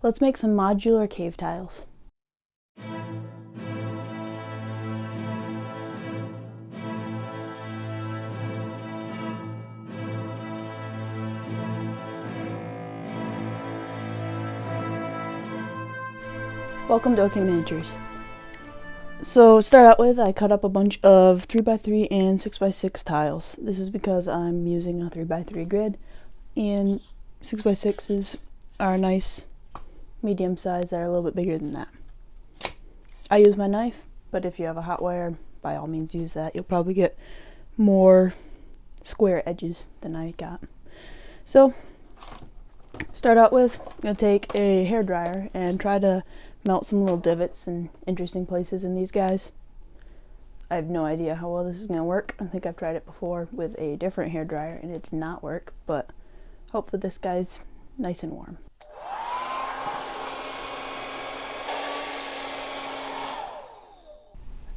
Let's make some modular cave tiles. Welcome to OK Miniatures. So to start out with, I cut up a bunch of 3x3 and 6x6 tiles. This is because I'm using a 3x3 grid, and 6x6s are nice medium size that are a little bit bigger than that. I use my knife, but if you have a hot wire, by all means use that. You'll probably get more square edges than I got. So start out with, I'm going to take a hairdryer and try to melt some little divots and interesting places in these guys. I have no idea how well this is going to work. I think I've tried it before with a different hairdryer and it did not work, but hopefully this guy's nice and warm.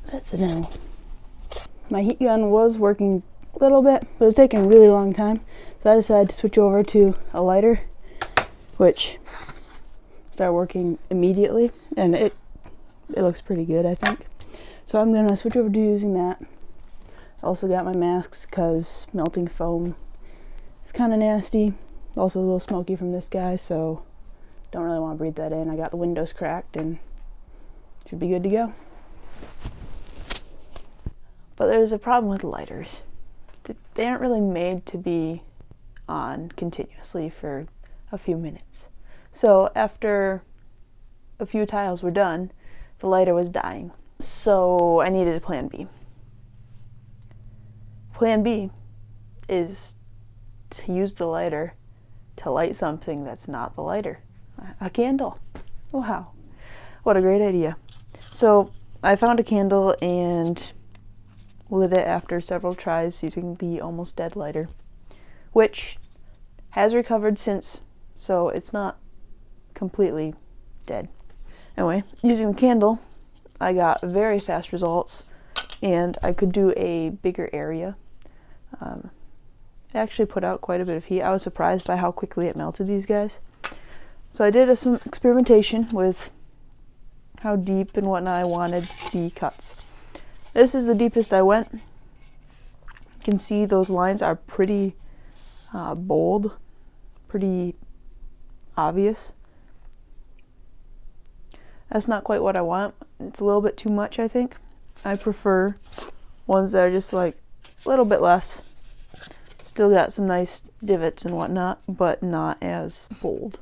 That's a no. My heat gun was working a little bit, but it was taking a really long time, so I decided to switch over to a lighter, which started working immediately, and it looks pretty good, I think. So I'm gonna switch over to using that. I also got my masks because melting foam is kind of nasty. Also a little smoky from this guy, so don't really want to breathe that in. I got the windows cracked and should be good to go. But there's a problem with lighters. They aren't really made to be on continuously for a few minutes. So after a few tiles were done, the lighter was dying. So I needed a plan B. Plan B is to use the lighter to light something that's not the lighter. A candle. Wow. What a great idea. So I found a candle and lit it after several tries using the almost dead lighter, which has recovered since, so it's not completely dead. Anyway, using the candle, I got very fast results and I could do a bigger area. It actually put out quite a bit of heat. I was surprised by how quickly it melted these guys. So I did some experimentation with how deep and whatnot I wanted the cuts. This is the deepest I went. You can see those lines are pretty bold, pretty obvious. That's not quite what I want. It's a little bit too much, I think. I prefer ones that are just like a little bit less. Still got some nice divots and whatnot, but not as bold.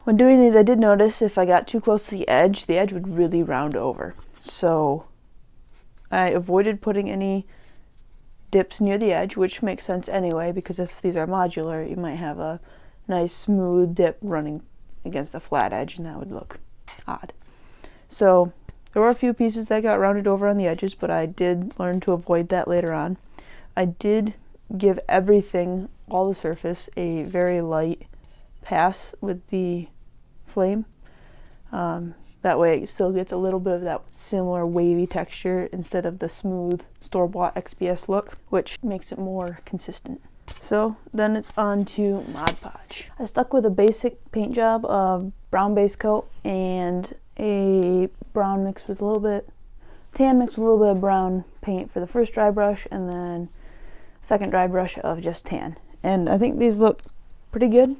When doing these, I did notice if I got too close to the edge would really round over. So I avoided putting any dips near the edge, which makes sense anyway, because if these are modular, you might have a nice smooth dip running against a flat edge, and that would look odd. So there were a few pieces that got rounded over on the edges, but I did learn to avoid that later on. I did give everything, all the surface, a very light pass with the flame. That way it still gets a little bit of that similar wavy texture instead of the smooth store-bought XPS look, which makes it more consistent. So then it's on to Mod Podge. I stuck with a basic paint job of brown base coat and a brown mixed with a little bit, tan mixed with a little bit of brown paint for the first dry brush, and then second dry brush of just tan. And I think these look pretty good,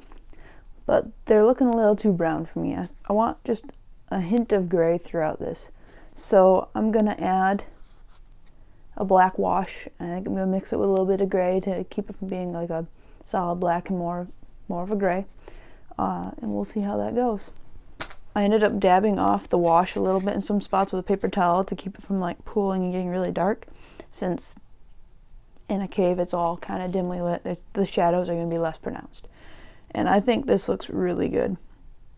but they're looking a little too brown for me. I want just a hint of gray throughout this. So I'm gonna add a black wash. I think I'm gonna mix it with a little bit of gray to keep it from being like a solid black and more of a gray. And we'll see how that goes. I ended up dabbing off the wash a little bit in some spots with a paper towel to keep it from like pooling and getting really dark, since in a cave it's all kind of dimly lit. The shadows are going to be less pronounced. And I think this looks really good.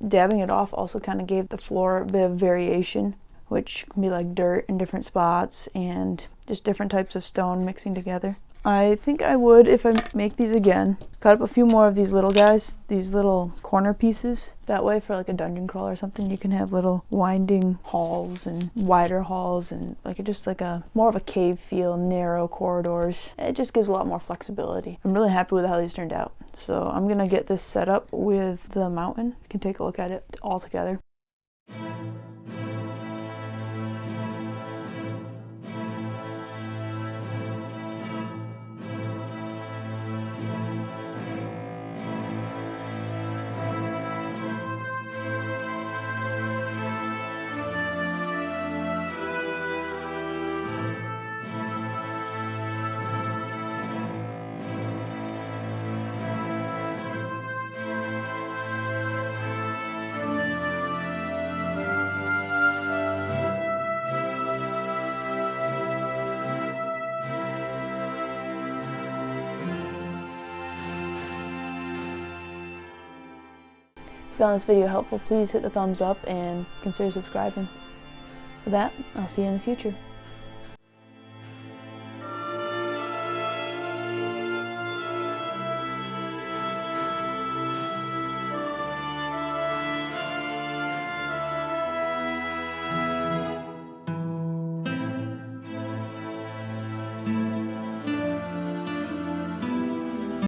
Dabbing it off also kind of gave the floor a bit of variation, which can be like dirt in different spots and just different types of stone mixing together. I think I would, if I make these again, cut up a few more of these little guys, these little corner pieces. That way for like a dungeon crawl or something, you can have little winding halls and wider halls and like just like a more of a cave feel, narrow corridors. It just gives a lot more flexibility. I'm really happy with how these turned out. So I'm gonna get this set up with the mountain. You can take a look at it all together. If you found this video helpful, please hit the thumbs up and consider subscribing. With that, I'll see you in the future.